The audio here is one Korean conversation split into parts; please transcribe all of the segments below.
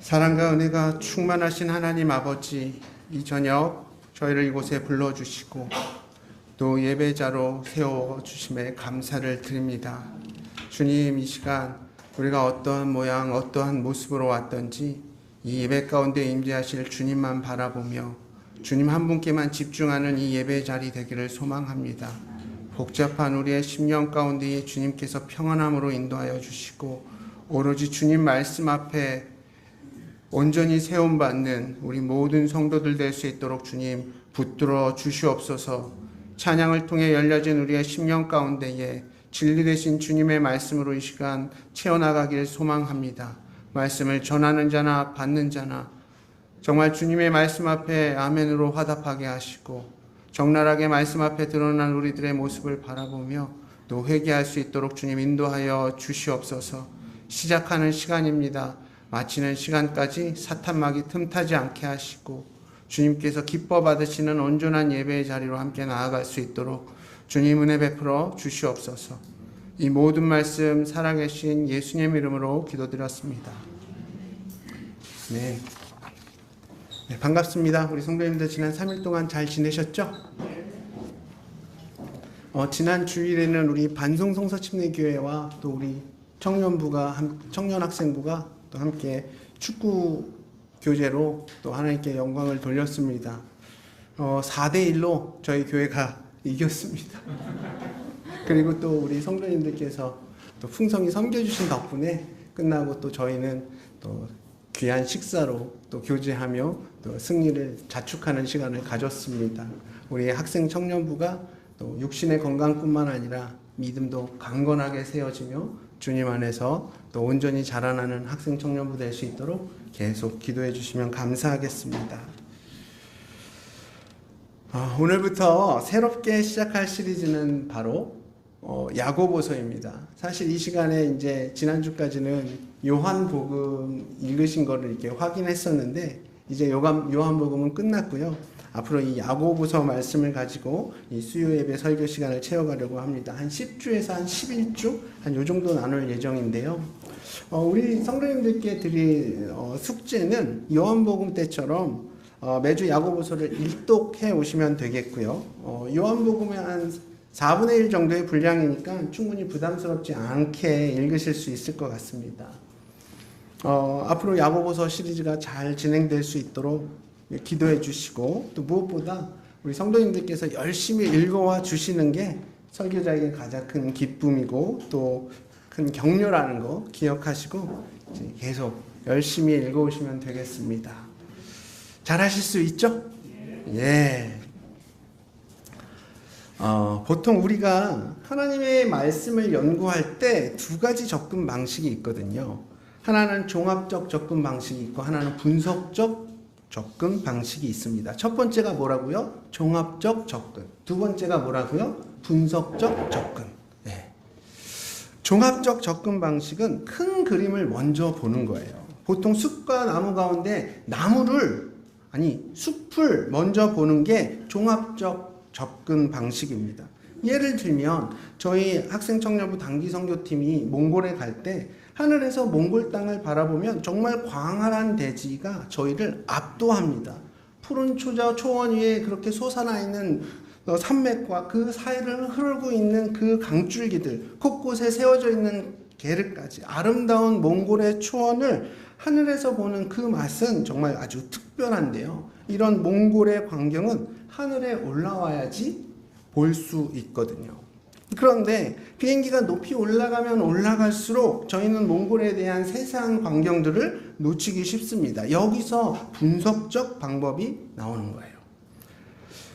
사랑과 은혜가 충만하신 하나님 아버지, 이 저녁 저희를 이곳에 불러주시고 또 예배자로 세워주심에 감사를 드립니다. 주님, 이 시간 우리가 어떠한 모양 어떠한 모습으로 왔던지 이 예배 가운데 임재하실 주님만 바라보며 주님 한 분께만 집중하는 이 예배 자리 되기를 소망합니다. 복잡한 우리의 심령 가운데 주님께서 평안함으로 인도하여 주시고 오로지 주님 말씀 앞에 온전히 세움받는 우리 모든 성도들 될 수 있도록 주님 붙들어 주시옵소서. 찬양을 통해 열려진 우리의 심령 가운데에 진리 되신 주님의 말씀으로 이 시간 채워나가길 소망합니다. 말씀을 전하는 자나 받는 자나 정말 주님의 말씀 앞에 아멘으로 화답하게 하시고 적나라하게 말씀 앞에 드러난 우리들의 모습을 바라보며 또 회개할 수 있도록 주님 인도하여 주시옵소서. 시작하는 시간입니다. 마치는 시간까지 사탄막이 틈타지 않게 하시고 주님께서 기뻐 받으시는 온전한 예배의 자리로 함께 나아갈 수 있도록 주님 은혜 베풀어 주시옵소서. 이 모든 말씀 살아계신 예수님 이름으로 기도드렸습니다. 네. 반갑습니다. 우리 성도님들 지난 3일 동안 잘 지내셨죠? 지난 주일에는 우리 반송성서침례교회와 또 우리 청년학생부가 또 함께 축구 교제로 또 하나님께 영광을 돌렸습니다. 4대1로 저희 교회가 이겼습니다. 그리고 또 우리 성도님들께서 또 풍성히 섬겨주신 덕분에 끝나고 또 저희는 또 귀한 식사로 또 교제하며 또 승리를 자축하는 시간을 가졌습니다. 우리 학생 청년부가 또 육신의 건강뿐만 아니라 믿음도 강건하게 세워지며 주님 안에서 또 온전히 자라나는 학생 청년부 될 수 있도록 계속 기도해 주시면 감사하겠습니다. 오늘부터 새롭게 시작할 시리즈는 바로 야고보서입니다. 사실 이 시간에 이제 지난주까지는 요한복음 읽으신 거를 이렇게 확인했었는데 이제 요한복음은 끝났고요. 앞으로 이 야고보서 말씀을 가지고 이 수요 예배 설교 시간을 채워가려고 합니다. 한 10주에서 한 11주 한 요 정도 나눌 예정인데요. 우리 성도님들께 드릴 숙제는 요한복음 때처럼 매주 야고보서를 일독해 오시면 되겠고요. 요한복음의 한 4분의 1 정도의 분량이니까 충분히 부담스럽지 않게 읽으실 수 있을 것 같습니다. 앞으로 야고보서 시리즈가 잘 진행될 수 있도록 기도해 주시고 또 무엇보다 우리 성도님들께서 열심히 읽어와 주시는 게 설교자에게 가장 큰 기쁨이고 또 큰 격려라는 거 기억하시고 이제 계속 열심히 읽어오시면 되겠습니다. 잘 하실 수 있죠? 예. 보통 우리가 하나님의 말씀을 연구할 때 두 가지 접근 방식이 있거든요. 하나는 종합적 접근 방식이 있고 하나는 분석적 접근 방식이 있습니다. 첫 번째가 뭐라고요? 종합적 접근. 두 번째가 뭐라고요? 분석적 접근. 네. 종합적 접근 방식은 큰 그림을 먼저 보는 거예요. 보통 숲과 나무 가운데 숲을 먼저 보는 게 종합적 접근 방식입니다. 예를 들면 저희 학생청년부 단기선교팀이 몽골에 갈 때 하늘에서 몽골 땅을 바라보면 정말 광활한 대지가 저희를 압도합니다. 푸른 초원 위에 그렇게 솟아나 있는 산맥과 그 사이를 흐르고 있는 그 강줄기들, 곳곳에 세워져 있는 게르까지 아름다운 몽골의 초원을 하늘에서 보는 그 맛은 정말 아주 특별한데요. 이런 몽골의 광경은 하늘에 올라와야지 볼 수 있거든요. 그런데 비행기가 높이 올라가면 올라갈수록 저희는 몽골에 대한 세세한 광경들을 놓치기 쉽습니다. 여기서 분석적 방법이 나오는 거예요.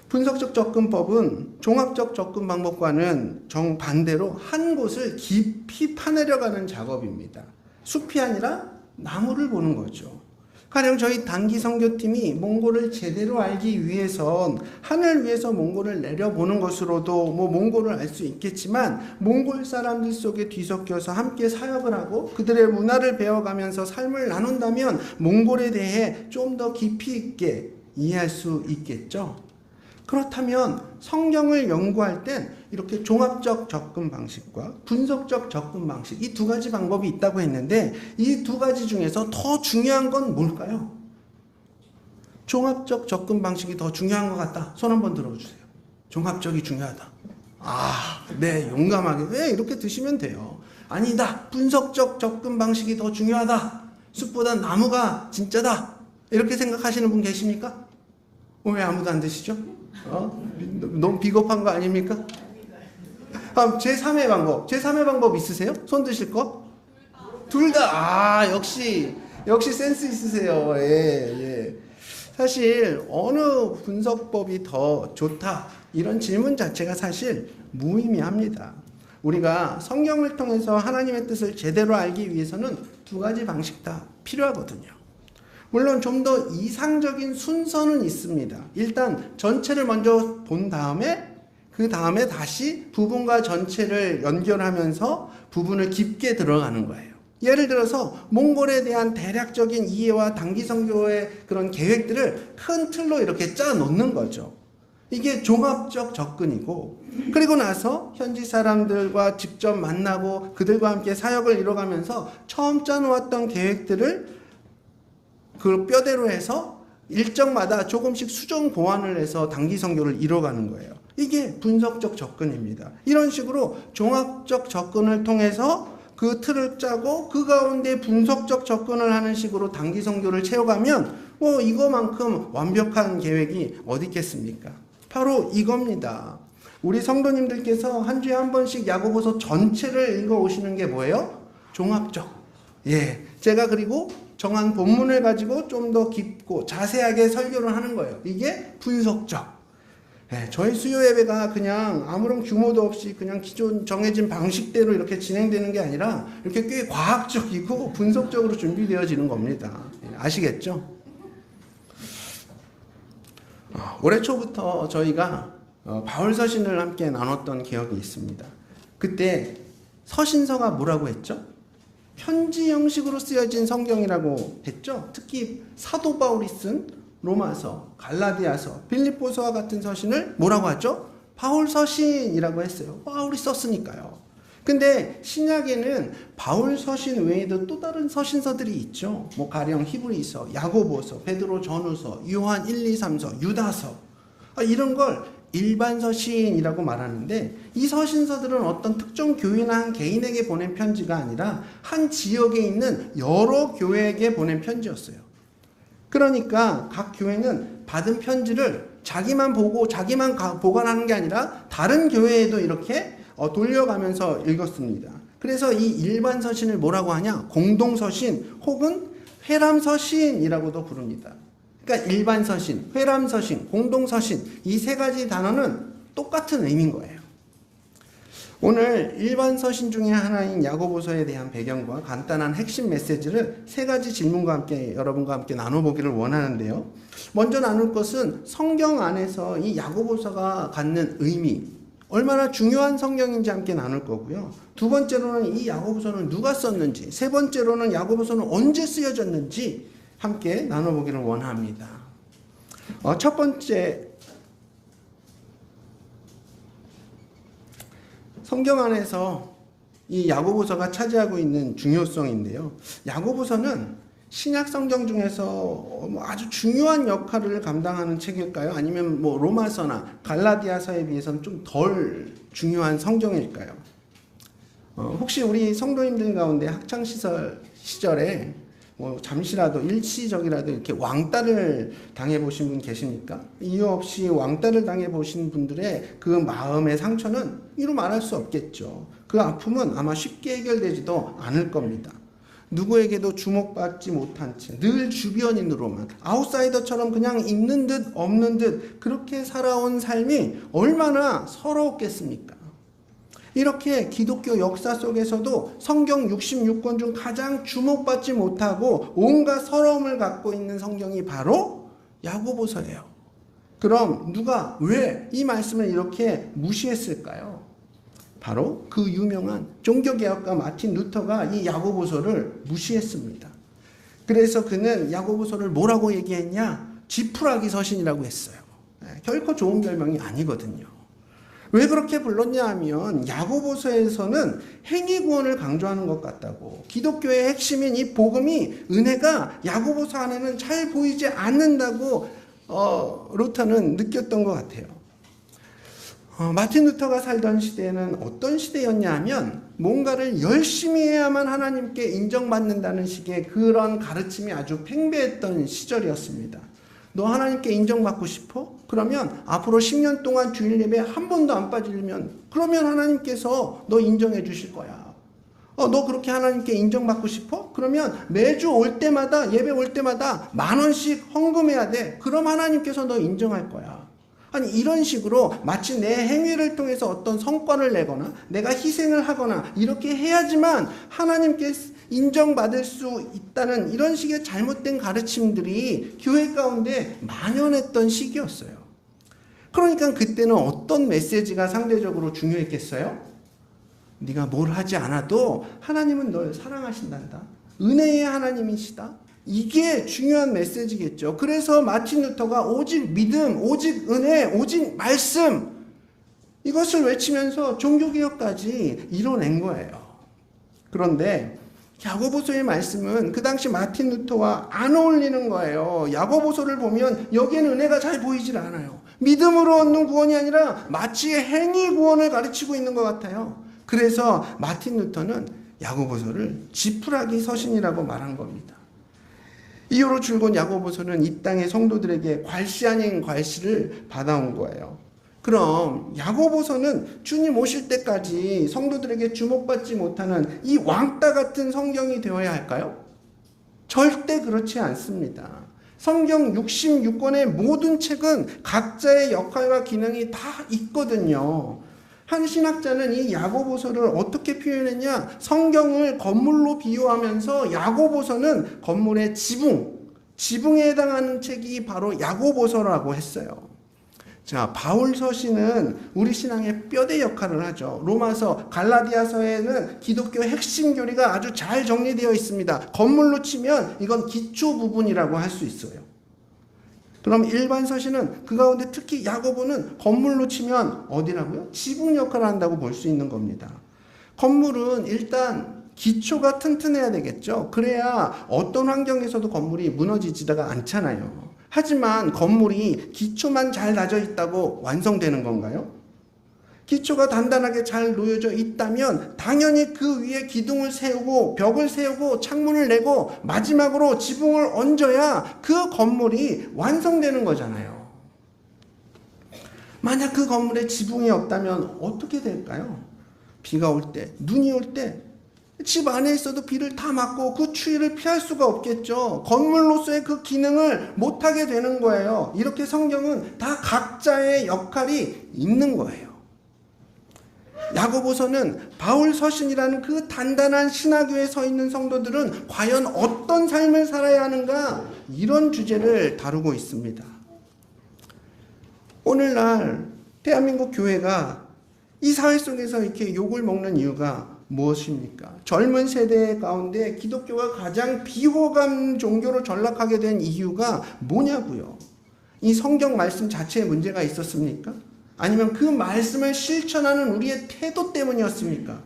분석적 접근법은 종합적 접근 방법과는 정반대로 한 곳을 깊이 파내려가는 작업입니다. 숲이 아니라 나무를 보는 거죠. 가령 저희 단기 선교팀이 몽골을 제대로 알기 위해선 하늘 위에서 몽골을 내려보는 것으로도 몽골을 알 수 있겠지만 몽골 사람들 속에 뒤섞여서 함께 사역을 하고 그들의 문화를 배워가면서 삶을 나눈다면 몽골에 대해 좀 더 깊이 있게 이해할 수 있겠죠. 그렇다면 성경을 연구할 땐 이렇게 종합적 접근 방식과 분석적 접근 방식, 이 두 가지 방법이 있다고 했는데 이 두 가지 중에서 더 중요한 건 뭘까요? 종합적 접근 방식이 더 중요한 것 같다. 손 한번 들어주세요. 종합적이 중요하다. 네, 용감하게. 네, 이렇게 드시면 돼요. 아니다. 분석적 접근 방식이 더 중요하다. 숲보다 나무가 진짜다. 이렇게 생각하시는 분 계십니까? 왜 아무도 안 드시죠? 너무 비겁한 거 아닙니까? 제3의 방법. 제3의 방법 있으세요? 손 드실 거? 둘 다. 역시 센스 있으세요. 예. 사실 어느 분석법이 더 좋다 이런 질문 자체가 사실 무의미합니다. 우리가 성경을 통해서 하나님의 뜻을 제대로 알기 위해서는 두 가지 방식 다 필요하거든요. 물론 좀 더 이상적인 순서는 있습니다. 일단 전체를 먼저 본 다음에 그 다음에 다시 부분과 전체를 연결하면서 부분을 깊게 들어가는 거예요. 예를 들어서 몽골에 대한 대략적인 이해와 단기 선교의 그런 계획들을 큰 틀로 이렇게 짜 놓는 거죠. 이게 종합적 접근이고, 그리고 나서 현지 사람들과 직접 만나고 그들과 함께 사역을 이뤄가면서 처음 짜놓았던 계획들을 그 뼈대로 해서 일정마다 조금씩 수정 보완을 해서 단기 선교를 이뤄가는 거예요. 이게 분석적 접근입니다. 이런 식으로 종합적 접근을 통해서 그 틀을 짜고 그 가운데 분석적 접근을 하는 식으로 단기 선교를 채워가면 이거만큼 완벽한 계획이 어디 있겠습니까? 바로 이겁니다. 우리 성도님들께서 한 주에 한 번씩 야고보서 전체를 읽어 오시는 게 뭐예요? 종합적. 제가 그리고 정한 본문을 가지고 좀 더 깊고 자세하게 설교를 하는 거예요. 이게 분석적. 저희 수요 예배가 그냥 아무런 규모도 없이 그냥 기존 정해진 방식대로 이렇게 진행되는 게 아니라 이렇게 꽤 과학적이고 분석적으로 준비되어지는 겁니다. 아시겠죠? 올해 초부터 저희가 바울 서신을 함께 나눴던 기억이 있습니다. 그때 서신서가 뭐라고 했죠? 편지 형식으로 쓰여진 성경이라고 했죠. 특히 사도 바울이 쓴 로마서, 갈라디아서, 빌립보서와 같은 서신을 뭐라고 하죠? 바울 서신이라고 했어요. 바울이 썼으니까요. 근데 신약에는 바울 서신 외에도 또 다른 서신서들이 있죠. 가령 히브리서, 야고보서, 베드로 전후서, 요한 1, 2, 3서, 유다서, 이런 걸 일반 서신이라고 말하는데, 이 서신서들은 어떤 특정 교회나 한 개인에게 보낸 편지가 아니라 한 지역에 있는 여러 교회에게 보낸 편지였어요. 그러니까 각 교회는 받은 편지를 자기만 보고 자기만 보관하는 게 아니라 다른 교회에도 이렇게 돌려가면서 읽었습니다. 그래서 이 일반 서신을 뭐라고 하냐? 공동서신 혹은 회람서신이라고도 부릅니다. 그러니까 일반 서신, 회람서신, 공동서신, 이 세 가지 단어는 똑같은 의미인 거예요. 오늘 일반 서신 중에 하나인 야고보서에 대한 배경과 간단한 핵심 메시지를 세 가지 질문과 함께 여러분과 함께 나눠보기를 원하는데요. 먼저 나눌 것은 성경 안에서 이 야고보서가 갖는 의미, 얼마나 중요한 성경인지 함께 나눌 거고요. 두 번째로는 이 야고보서는 누가 썼는지, 세 번째로는 야고보서는 언제 쓰여졌는지 함께 나눠보기를 원합니다. 첫 번째, 성경 안에서 이 야고보서가 차지하고 있는 중요성인데요. 야고보서는 신약 성경 중에서 아주 중요한 역할을 감당하는 책일까요? 아니면 로마서나 갈라디아서에 비해서는 좀 덜 중요한 성경일까요? 혹시 우리 성도님들 가운데 학창시절 시절에 잠시라도 일시적이라도 이렇게 왕따를 당해보신 분 계십니까? 이유 없이 왕따를 당해보신 분들의 그 마음의 상처는 이루 말할 수 없겠죠. 그 아픔은 아마 쉽게 해결되지도 않을 겁니다. 누구에게도 주목받지 못한 채 늘 주변인으로만 아웃사이더처럼 그냥 있는 듯 없는 듯 그렇게 살아온 삶이 얼마나 서러웠겠습니까? 이렇게 기독교 역사 속에서도 성경 66권 중 가장 주목받지 못하고 온갖 서러움을 갖고 있는 성경이 바로 야고보서예요. 그럼 누가 왜 이 말씀을 이렇게 무시했을까요? 바로 그 유명한 종교개혁가 마틴 루터가 이 야고보서를 무시했습니다. 그래서 그는 야고보서를 뭐라고 얘기했냐? 지푸라기 서신이라고 했어요. 결코 좋은 별명이 아니거든요. 왜 그렇게 불렀냐 하면 야고보서에서는 행위 구원을 강조하는 것 같다고. 기독교의 핵심인 이 복음이, 은혜가 야고보서 안에는 잘 보이지 않는다고 루터는 느꼈던 것 같아요. 마틴 루터가 살던 시대에는 어떤 시대였냐 하면 뭔가를 열심히 해야만 하나님께 인정받는다는 식의 그런 가르침이 아주 팽배했던 시절이었습니다. 너 하나님께 인정받고 싶어? 그러면 앞으로 10년 동안 주일 예배 한 번도 안 빠지면 그러면 하나님께서 너 인정해 주실 거야. 너 그렇게 하나님께 인정받고 싶어? 그러면 매주 올 때마다, 예배 올 때마다 10,000원씩 헌금해야 돼. 그럼 하나님께서 너 인정할 거야. 아니, 이런 식으로 마치 내 행위를 통해서 어떤 성과를 내거나 내가 희생을 하거나 이렇게 해야지만 하나님께 인정받을 수 있다는 이런 식의 잘못된 가르침들이 교회 가운데 만연했던 시기였어요. 그러니까 그때는 어떤 메시지가 상대적으로 중요했겠어요? 네가 뭘 하지 않아도 하나님은 널 사랑하신단다. 은혜의 하나님이시다. 이게 중요한 메시지겠죠. 그래서 마틴 루터가 오직 믿음, 오직 은혜, 오직 말씀, 이것을 외치면서 종교개혁까지 이뤄낸 거예요. 그런데 야고보서의 말씀은 그 당시 마틴 루터와 안 어울리는 거예요. 야고보서를 보면 여기에는 은혜가 잘 보이질 않아요. 믿음으로 얻는 구원이 아니라 마치 행위 구원을 가르치고 있는 것 같아요. 그래서 마틴 루터는 야고보서를 지푸라기 서신이라고 말한 겁니다. 이후로 줄곧 야고보서는 이 땅의 성도들에게 괄시 아닌 괄시를 받아온 거예요. 그럼 야고보서는 주님 오실 때까지 성도들에게 주목받지 못하는 이 왕따 같은 성경이 되어야 할까요? 절대 그렇지 않습니다. 성경 66권의 모든 책은 각자의 역할과 기능이 다 있거든요. 한 신학자는 이 야고보서를 어떻게 표현했냐? 성경을 건물로 비유하면서 야고보서는 건물의 지붕에 해당하는 책이 바로 야고보서라고 했어요. 자, 바울 서신은 우리 신앙의 뼈대 역할을 하죠. 로마서, 갈라디아서에는 기독교 핵심 교리가 아주 잘 정리되어 있습니다. 건물로 치면 이건 기초 부분이라고 할 수 있어요. 그럼 일반 서신은 그 가운데 특히 야고보는 건물로 치면 어디라고요? 지붕 역할을 한다고 볼 수 있는 겁니다. 건물은 일단 기초가 튼튼해야 되겠죠. 그래야 어떤 환경에서도 건물이 무너지지가 않잖아요. 하지만 건물이 기초만 잘 다져 있다고 완성되는 건가요? 기초가 단단하게 잘 놓여져 있다면 당연히 그 위에 기둥을 세우고 벽을 세우고 창문을 내고 마지막으로 지붕을 얹어야 그 건물이 완성되는 거잖아요. 만약 그 건물에 지붕이 없다면 어떻게 될까요? 비가 올 때, 눈이 올 때 집 안에 있어도 비를 다 맞고 그 추위를 피할 수가 없겠죠. 건물로서의 그 기능을 못하게 되는 거예요. 이렇게 성경은 다 각자의 역할이 있는 거예요. 야고보서는 바울 서신이라는 그 단단한 신학교에 서 있는 성도들은 과연 어떤 삶을 살아야 하는가, 이런 주제를 다루고 있습니다. 오늘날 대한민국 교회가 이 사회 속에서 이렇게 욕을 먹는 이유가 무엇입니까? 젊은 세대 가운데 기독교가 가장 비호감 종교로 전락하게 된 이유가 뭐냐고요? 이 성경 말씀 자체에 문제가 있었습니까? 아니면 그 말씀을 실천하는 우리의 태도 때문이었습니까?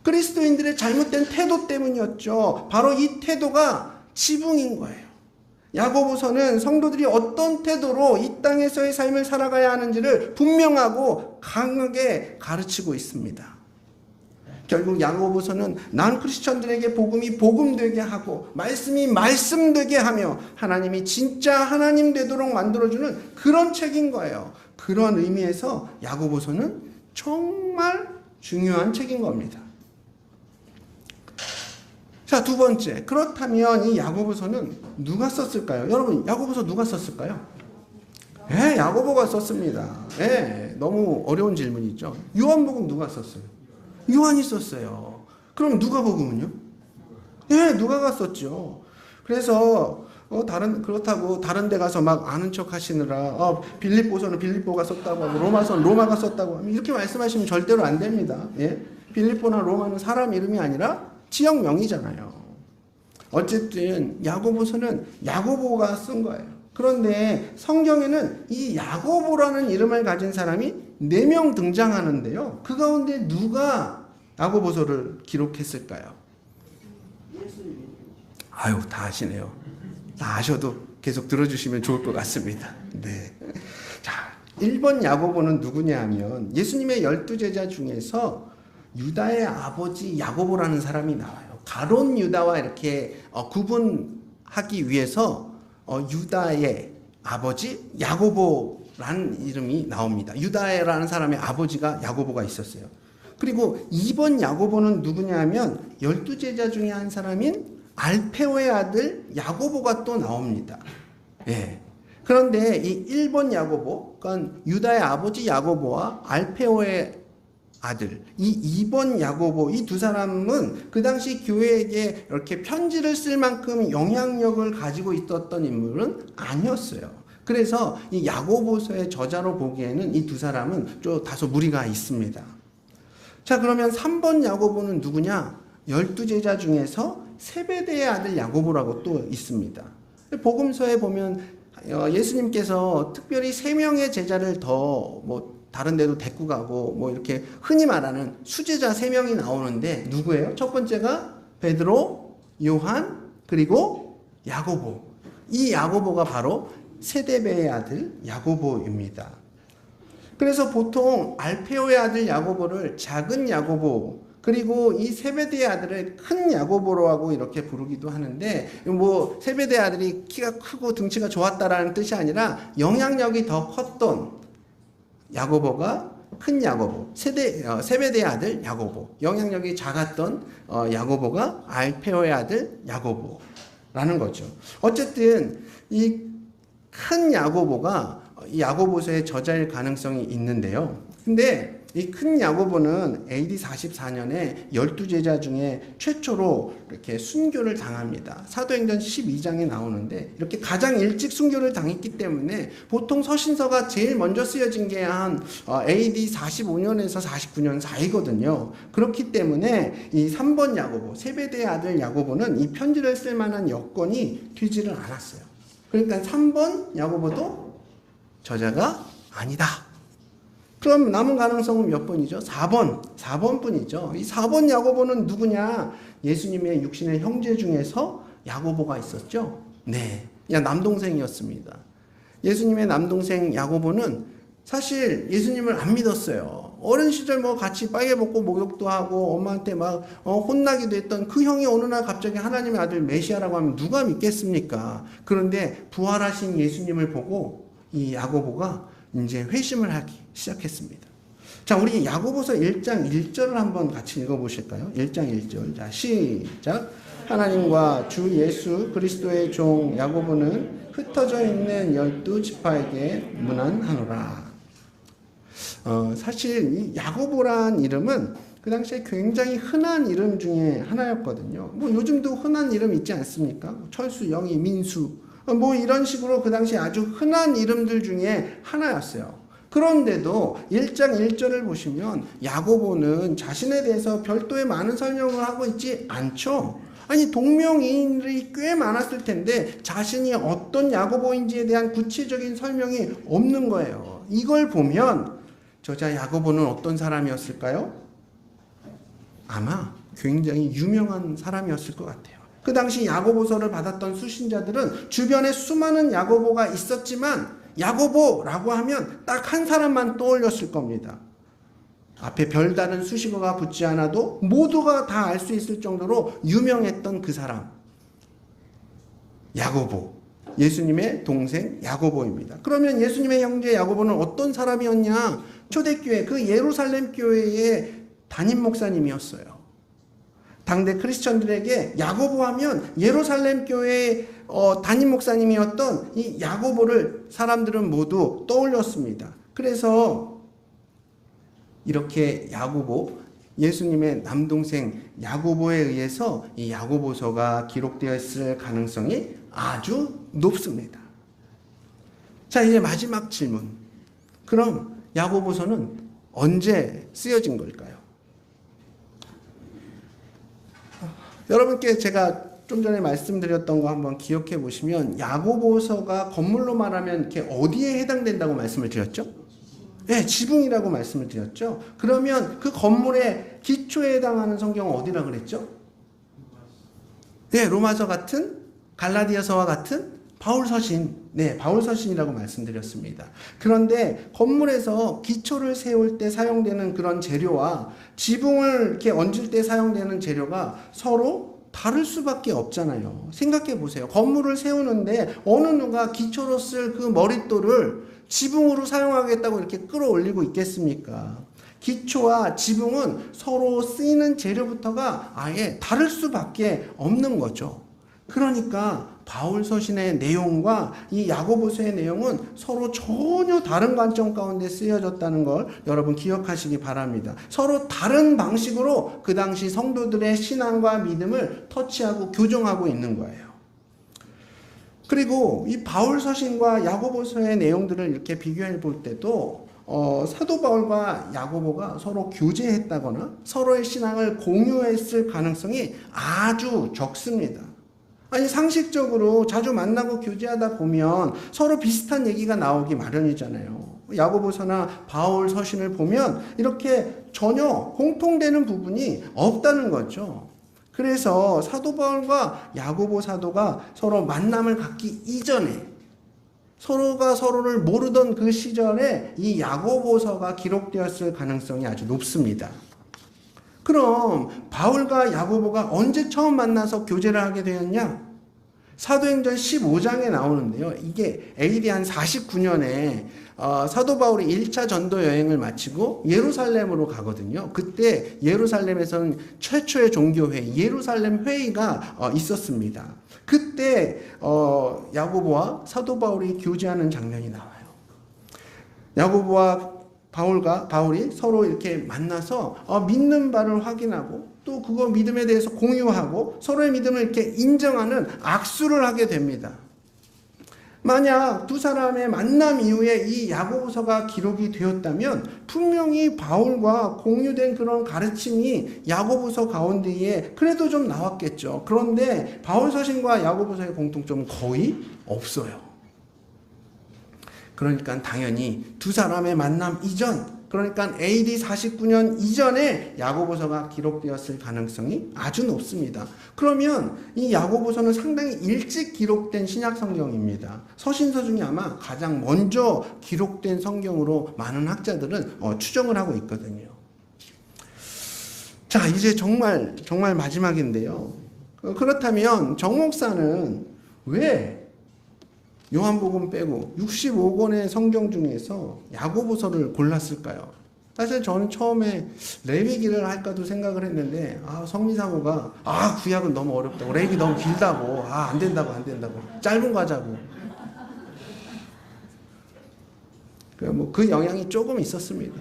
그리스도인들의 잘못된 태도 때문이었죠. 바로 이 태도가 지붕인 거예요. 야고보서는 성도들이 어떤 태도로 이 땅에서의 삶을 살아가야 하는지를 분명하고 강하게 가르치고 있습니다. 결국 야고보서는 난 크리스천들에게 복음이 복음되게 하고 말씀이 말씀되게 하며 하나님이 진짜 하나님 되도록 만들어주는 그런 책인 거예요. 그런 의미에서 야고보서는 정말 중요한 책인 겁니다. 자, 두 번째. 그렇다면 이 야고보서는 누가 썼을까요? 여러분, 야고보서 누가 썼을까요? 야고보가 썼습니다. 너무 어려운 질문이죠. 요한복음 누가 썼어요? 요한이 썼어요. 그럼 누가복음은요? 누가가 썼죠. 그래서 그렇다고 다른 데 가서 막 아는 척 하시느라 빌립보서는 빌립보가 썼다고 하고 로마서는 로마가 썼다고 하면 이렇게 말씀하시면 절대로 안 됩니다. 빌립보나 로마는 사람 이름이 아니라 지역명이잖아요. 어쨌든 야고보서는 야고보가 쓴 거예요. 그런데 성경에는 이 야고보라는 이름을 가진 사람이 4명 등장하는데요. 그 가운데 누가 야고보서를 기록했을까요? 아유, 다 아시네요. 다 아셔도 계속 들어주시면 좋을 것 같습니다. 네. 자, 1번 야고보는 누구냐 하면 예수님의 12제자 중에서 유다의 아버지 야고보라는 사람이 나와요. 가론 유다와 이렇게 구분하기 위해서 유다의 아버지 야고보라는 이름이 나옵니다. 유다라는 사람의 아버지가 야고보가 있었어요. 그리고 2번 야고보는 누구냐 하면 12제자 중에 한 사람인 알페오의 아들 야고보가 또 나옵니다. 예. 그런데 이 1번 야고보, 그러니까 유다의 아버지 야고보와 알페오의 아들, 이 2번 야고보, 이 두 사람은 그 당시 교회에게 이렇게 편지를 쓸 만큼 영향력을 가지고 있었던 인물은 아니었어요. 그래서 이 야고보서의 저자로 보기에는 이 두 사람은 좀 다소 무리가 있습니다. 자, 그러면 3번 야고보는 누구냐? 12제자 중에서 세베대의 아들 야고보라고 또 있습니다. 복음서에 보면 예수님께서 특별히 3명의 제자를 더 다른 데도 데리고 가고 이렇게 흔히 말하는 수제자 3명이 나오는데 누구예요? 첫 번째가 베드로, 요한, 그리고 야고보. 이 야고보가 바로 세데베의 아들 야고보입니다. 그래서 보통 알페오의 아들 야고보를 작은 야고보, 그리고 이 세베대의 아들을 큰 야고보라고 이렇게 부르기도 하는데, 세베대의 아들이 키가 크고 등치가 좋았다라는 뜻이 아니라 영향력이 더 컸던 야고보가 큰 야고보, 세베대의 아들 야고보, 영향력이 작았던 야고보가 알페오의 아들 야고보라는 거죠. 어쨌든 이 큰 야고보가 야고보서의 저자일 가능성이 있는데요. 근데 이 큰 야고보는 AD 44년에 12제자 중에 최초로 이렇게 순교를 당합니다. 사도행전 12장에 나오는데 이렇게 가장 일찍 순교를 당했기 때문에 보통 서신서가 제일 먼저 쓰여진 게 한 AD 45년에서 49년 사이거든요. 그렇기 때문에 이 3번 야고보, 세베대의 아들 야고보는 이 편지를 쓸 만한 여건이 되지를 않았어요. 그러니까 3번 야고보도 저자가 아니다. 그럼 남은 가능성은 몇 번이죠? 4번 뿐이죠. 이 4번 야고보는 누구냐? 예수님의 육신의 형제 중에서 야고보가 있었죠? 네. 남동생이었습니다. 예수님의 남동생 야고보는 사실 예수님을 안 믿었어요. 어린 시절 같이 빨개 먹고 목욕도 하고 엄마한테 혼나기도 했던 그 형이 어느 날 갑자기 하나님의 아들 메시아라고 하면 누가 믿겠습니까? 그런데 부활하신 예수님을 보고 이 야고보가 이제 회심을 하기 시작했습니다. 자, 우리 야고보서 1장 1절을 한번 같이 읽어보실까요? 1장 1절. 자, 시작. 하나님과 주 예수 그리스도의 종 야고보는 흩어져 있는 12지파에게 문안하노라. 사실 이 야고보란 이름은 그 당시에 굉장히 흔한 이름 중에 하나였거든요. 요즘도 흔한 이름 있지 않습니까? 철수, 영희, 민수 이런 식으로 그 당시 아주 흔한 이름들 중에 하나였어요. 그런데도 1장 1절을 보시면 야고보는 자신에 대해서 별도의 많은 설명을 하고 있지 않죠. 아니, 동명이인들이 꽤 많았을 텐데 자신이 어떤 야고보인지에 대한 구체적인 설명이 없는 거예요. 이걸 보면 저자 야고보는 어떤 사람이었을까요? 아마 굉장히 유명한 사람이었을 것 같아요. 그 당시 야고보서를 받았던 수신자들은 주변에 수많은 야고보가 있었지만 야고보라고 하면 딱 한 사람만 떠올렸을 겁니다. 앞에 별다른 수식어가 붙지 않아도 모두가 다 알 수 있을 정도로 유명했던 그 사람, 야고보, 예수님의 동생 야고보입니다. 그러면 예수님의 형제 야고보는 어떤 사람이었냐? 초대교회, 그 예루살렘 교회의 담임 목사님이었어요. 당대 크리스천들에게 야고보 하면 예루살렘 교회의 담임 목사님이었던 이 야고보를 사람들은 모두 떠올렸습니다. 그래서 이렇게 야고보, 예수님의 남동생 야고보에 의해서 이 야고보서가 기록되어 있을 가능성이 아주 높습니다. 자, 이제 마지막 질문. 그럼 야고보서는 언제 쓰여진 걸까요? 여러분께 제가 좀 전에 말씀드렸던 거 한번 기억해 보시면 야고보서가 건물로 말하면 이렇게 어디에 해당된다고 말씀을 드렸죠? 네, 지붕이라고 말씀을 드렸죠. 그러면 그 건물의 기초에 해당하는 성경은 어디라 그랬죠? 네, 로마서 같은 갈라디아서와 같은 바울서신, 네, 바울서신이라고 말씀드렸습니다. 그런데 건물에서 기초를 세울 때 사용되는 그런 재료와 지붕을 이렇게 얹을 때 사용되는 재료가 서로 다를 수밖에 없잖아요. 생각해 보세요. 건물을 세우는데 어느 누가 기초로 쓸 그 머릿돌을 지붕으로 사용하겠다고 이렇게 끌어올리고 있겠습니까? 기초와 지붕은 서로 쓰이는 재료부터가 아예 다를 수밖에 없는 거죠. 그러니까 바울서신의 내용과 이 야고보서의 내용은 서로 전혀 다른 관점 가운데 쓰여졌다는 걸 여러분 기억하시기 바랍니다. 서로 다른 방식으로 그 당시 성도들의 신앙과 믿음을 터치하고 교정하고 있는 거예요. 그리고 이 바울서신과 야고보서의 내용들을 이렇게 비교해 볼 때도 사도 바울과 야고보가 서로 교제했다거나 서로의 신앙을 공유했을 가능성이 아주 적습니다. 아니 상식적으로 자주 만나고 교제하다 보면 서로 비슷한 얘기가 나오기 마련이잖아요. 야고보서나 바울 서신을 보면 이렇게 전혀 공통되는 부분이 없다는 거죠. 그래서 사도 바울과 야고보 사도가 서로 만남을 갖기 이전에 서로가 서로를 모르던 그 시절에 이 야고보서가 기록되었을 가능성이 아주 높습니다. 그럼 바울과 야고보가 언제 처음 만나서 교제를 하게 되었냐? 사도행전 15장에 나오는데요. 이게 AD 한 49년에 사도 바울이 1차 전도 여행을 마치고 예루살렘으로 가거든요. 그때 예루살렘에서는 최초의 종교회의, 예루살렘 회의가 있었습니다. 그때 야고보와 사도 바울이 교제하는 장면이 나와요. 야고보와 바울이 서로 이렇게 만나서 믿는 바를 확인하고 또 그거 믿음에 대해서 공유하고 서로의 믿음을 이렇게 인정하는 악수를 하게 됩니다. 만약 두 사람의 만남 이후에 이 야고보서가 기록이 되었다면 분명히 바울과 공유된 그런 가르침이 야고보서 가운데에 그래도 좀 나왔겠죠. 그런데 바울서신과 야고보서의 공통점은 거의 없어요. 그러니까 당연히 두 사람의 만남 이전, 그러니까 AD 49년 이전에 야고보서가 기록되었을 가능성이 아주 높습니다. 그러면 이 야고보서는 상당히 일찍 기록된 신약 성경입니다. 서신서 중에 아마 가장 먼저 기록된 성경으로 많은 학자들은 추정을 하고 있거든요. 자, 이제 정말 마지막인데요. 그렇다면 정 목사는 왜 요한복음 빼고 65권의 성경 중에서 야고보서를 골랐을까요? 사실 저는 처음에 레위기를 할까도 생각을 했는데 성미사모가 구약은 너무 어렵다고, 레위기 너무 길다고, 안 된다고 짧은 거 하자고. 그 영향이 조금 있었습니다.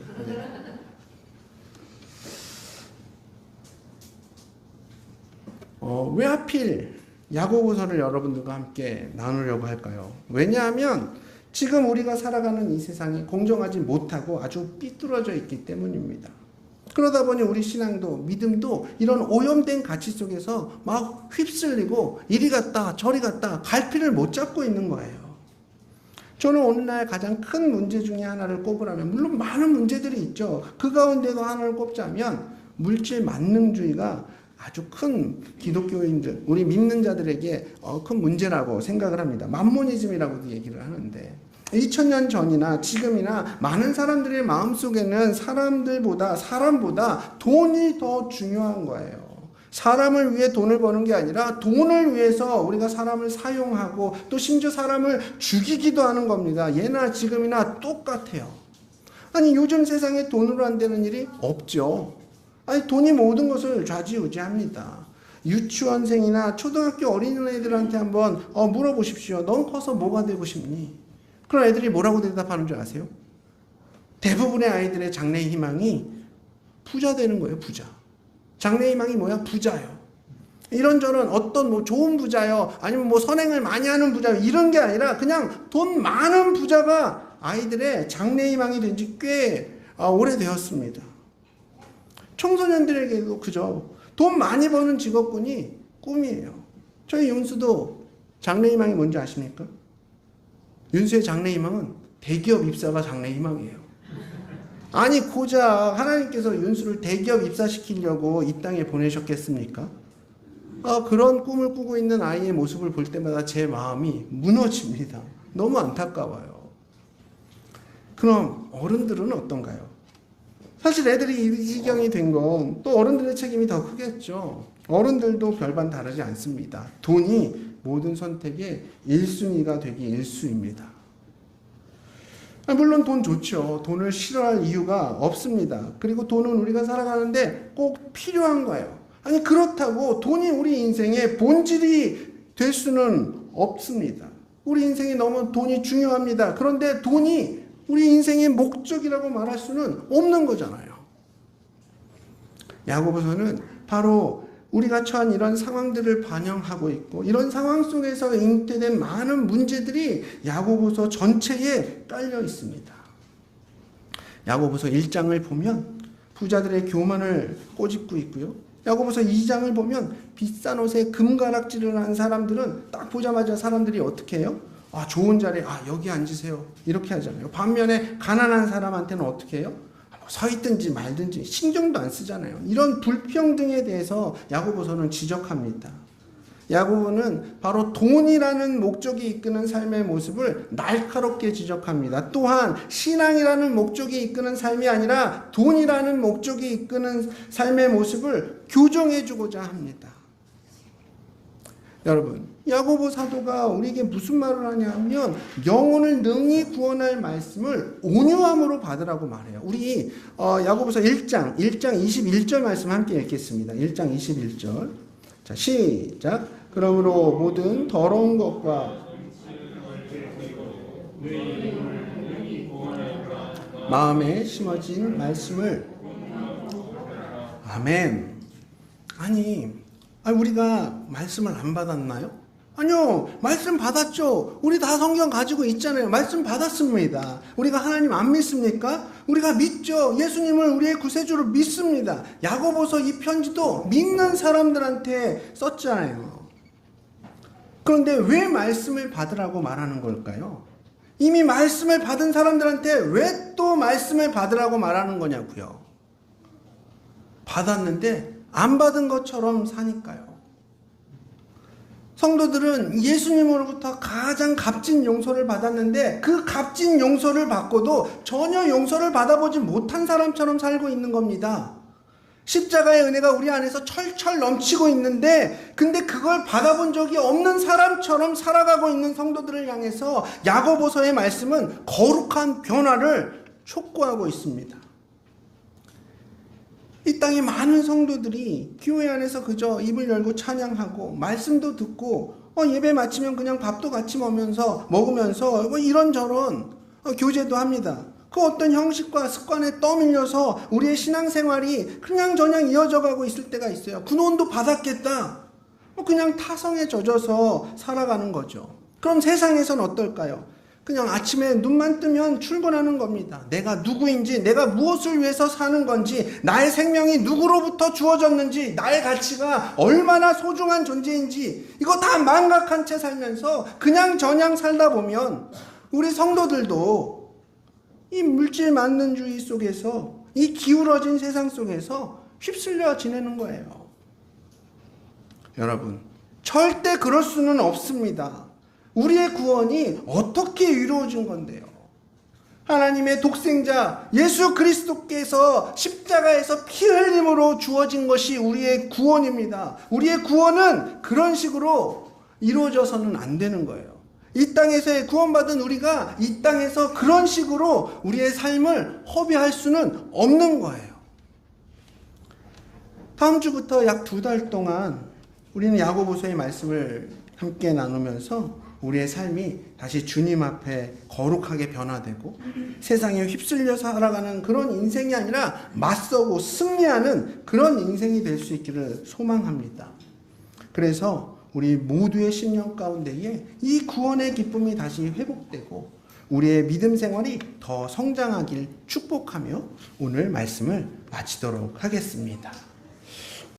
왜 하필 야고보서를 여러분들과 함께 나누려고 할까요? 왜냐하면 지금 우리가 살아가는 이 세상이 공정하지 못하고 아주 삐뚤어져 있기 때문입니다. 그러다 보니 우리 신앙도 믿음도 이런 오염된 가치 속에서 막 휩쓸리고 이리 갔다 저리 갔다 갈피를 못 잡고 있는 거예요. 저는 오늘날 가장 큰 문제 중에 하나를 꼽으라면, 물론 많은 문제들이 있죠. 그 가운데도 하나를 꼽자면 물질 만능주의가 아주 큰 기독교인들, 우리 믿는 자들에게 큰 문제라고 생각을 합니다. 만모니즘이라고도 얘기를 하는데 2000년 전이나 지금이나 많은 사람들의 마음속에는 사람보다 돈이 더 중요한 거예요. 사람을 위해 돈을 버는 게 아니라 돈을 위해서 우리가 사람을 사용하고 또 심지어 사람을 죽이기도 하는 겁니다. 예나 지금이나 똑같아요. 아니 요즘 세상에 돈으로 안 되는 일이 없죠. 돈이 모든 것을 좌지우지합니다. 유치원생이나 초등학교 어린애들한테 한번 물어보십시오. 넌 커서 뭐가 되고 싶니? 그럼 애들이 뭐라고 대답하는 줄 아세요? 대부분의 아이들의 장래의 희망이 부자 되는 거예요. 부자. 장래의 희망이 뭐야? 부자요. 이런저런 어떤 좋은 부자요, 아니면 선행을 많이 하는 부자요, 이런 게 아니라 그냥 돈 많은 부자가 아이들의 장래의 희망이 된 지 꽤 오래되었습니다. 청소년들에게도 그저 돈 많이 버는 직업군이 꿈이에요. 저희 윤수도 장래희망이 뭔지 아십니까? 윤수의 장래희망은 대기업 입사가 장래희망이에요. 아니 고작 하나님께서 윤수를 대기업 입사시키려고 이 땅에 보내셨겠습니까? 그런 꿈을 꾸고 있는 아이의 모습을 볼 때마다 제 마음이 무너집니다. 너무 안타까워요. 그럼 어른들은 어떤가요? 사실 애들이 이 지경이 된 건 또 어른들의 책임이 더 크겠죠. 어른들도 별반 다르지 않습니다. 돈이 모든 선택의 1순위가 되기 1수입니다. 물론 돈 좋죠. 돈을 싫어할 이유가 없습니다. 그리고 돈은 우리가 살아가는데 꼭 필요한 거예요. 아니 그렇다고 돈이 우리 인생의 본질이 될 수는 없습니다. 우리 인생에 너무 돈이 중요합니다. 그런데 돈이 우리 인생의 목적이라고 말할 수는 없는 거잖아요. 야고보서는 바로 우리가 처한 이런 상황들을 반영하고 있고 이런 상황 속에서 잉태된 많은 문제들이 야고보서 전체에 깔려 있습니다. 야고보서 1장을 보면 부자들의 교만을 꼬집고 있고요. 야고보서 2장을 보면 비싼 옷에 금가락질을 한 사람들은 딱 보자마자 사람들이 어떻게 해요? 좋은 자리에 여기 앉으세요 이렇게 하잖아요. 반면에 가난한 사람한테는 어떻게 해요? 서 있든지 말든지 신경도 안 쓰잖아요. 이런 불평등에 대해서 야고보서는 지적합니다. 야고보는 바로 돈이라는 목적이 이끄는 삶의 모습을 날카롭게 지적합니다. 또한 신앙이라는 목적이 이끄는 삶이 아니라 돈이라는 목적이 이끄는 삶의 모습을 교정해주고자 합니다. 여러분, 야고보 사도가 우리에게 무슨 말을 하냐면 영혼을 능히 구원할 말씀을 온유함으로 받으라고 말해요. 우리 야고보서 1장 21절 말씀 함께 읽겠습니다. 1장 21절. 자, 시작. 그러므로 모든 더러운 것과 마음에 심어진 말씀을 아멘. 아니 우리가 말씀을 안 받았나요? 아니요. 말씀 받았죠. 우리 다 성경 가지고 있잖아요. 말씀 받았습니다. 우리가 하나님 안 믿습니까? 우리가 믿죠. 예수님을 우리의 구세주로 믿습니다. 야고보서 이 편지도 믿는 사람들한테 썼잖아요. 그런데 왜 말씀을 받으라고 말하는 걸까요? 이미 말씀을 받은 사람들한테 왜 또 말씀을 받으라고 말하는 거냐고요. 받았는데 안 받은 것처럼 사니까요. 성도들은 예수님으로부터 가장 값진 용서를 받았는데 그 값진 용서를 받고도 전혀 용서를 받아보지 못한 사람처럼 살고 있는 겁니다. 십자가의 은혜가 우리 안에서 철철 넘치고 있는데 근데 그걸 받아본 적이 없는 사람처럼 살아가고 있는 성도들을 향해서 야고보서의 말씀은 거룩한 변화를 촉구하고 있습니다. 이 땅에 많은 성도들이 교회 안에서 그저 입을 열고 찬양하고 말씀도 듣고 예배 마치면 그냥 밥도 같이 먹으면서 이런저런 교제도 합니다. 그 어떤 형식과 습관에 떠밀려서 우리의 신앙생활이 그냥저냥 이어져 가고 있을 때가 있어요. 구원도 받았겠다. 그냥 타성에 젖어서 살아가는 거죠. 그럼 세상에선 어떨까요? 그냥 아침에 눈만 뜨면 출근하는 겁니다. 내가 누구인지, 내가 무엇을 위해서 사는 건지, 나의 생명이 누구로부터 주어졌는지, 나의 가치가 얼마나 소중한 존재인지 이거 다 망각한 채 살면서 그냥저냥 살다 보면 우리 성도들도 이 물질 만능주의 속에서 이 기울어진 세상 속에서 휩쓸려 지내는 거예요. 여러분, 절대 그럴 수는 없습니다. 우리의 구원이 어떻게 이루어진 건데요? 하나님의 독생자 예수 그리스도께서 십자가에서 피 흘림으로 주어진 것이 우리의 구원입니다. 우리의 구원은 그런 식으로 이루어져서는 안 되는 거예요. 이 땅에서의 구원받은 우리가 이 땅에서 그런 식으로 우리의 삶을 허비할 수는 없는 거예요. 다음 주부터 약 2달 동안 우리는 야고보서의 말씀을 함께 나누면서 우리의 삶이 다시 주님 앞에 거룩하게 변화되고 세상에 휩쓸려 살아가는 그런 인생이 아니라 맞서고 승리하는 그런 인생이 될 수 있기를 소망합니다. 그래서 우리 모두의 심령 가운데에 이 구원의 기쁨이 다시 회복되고 우리의 믿음 생활이 더 성장하길 축복하며 오늘 말씀을 마치도록 하겠습니다.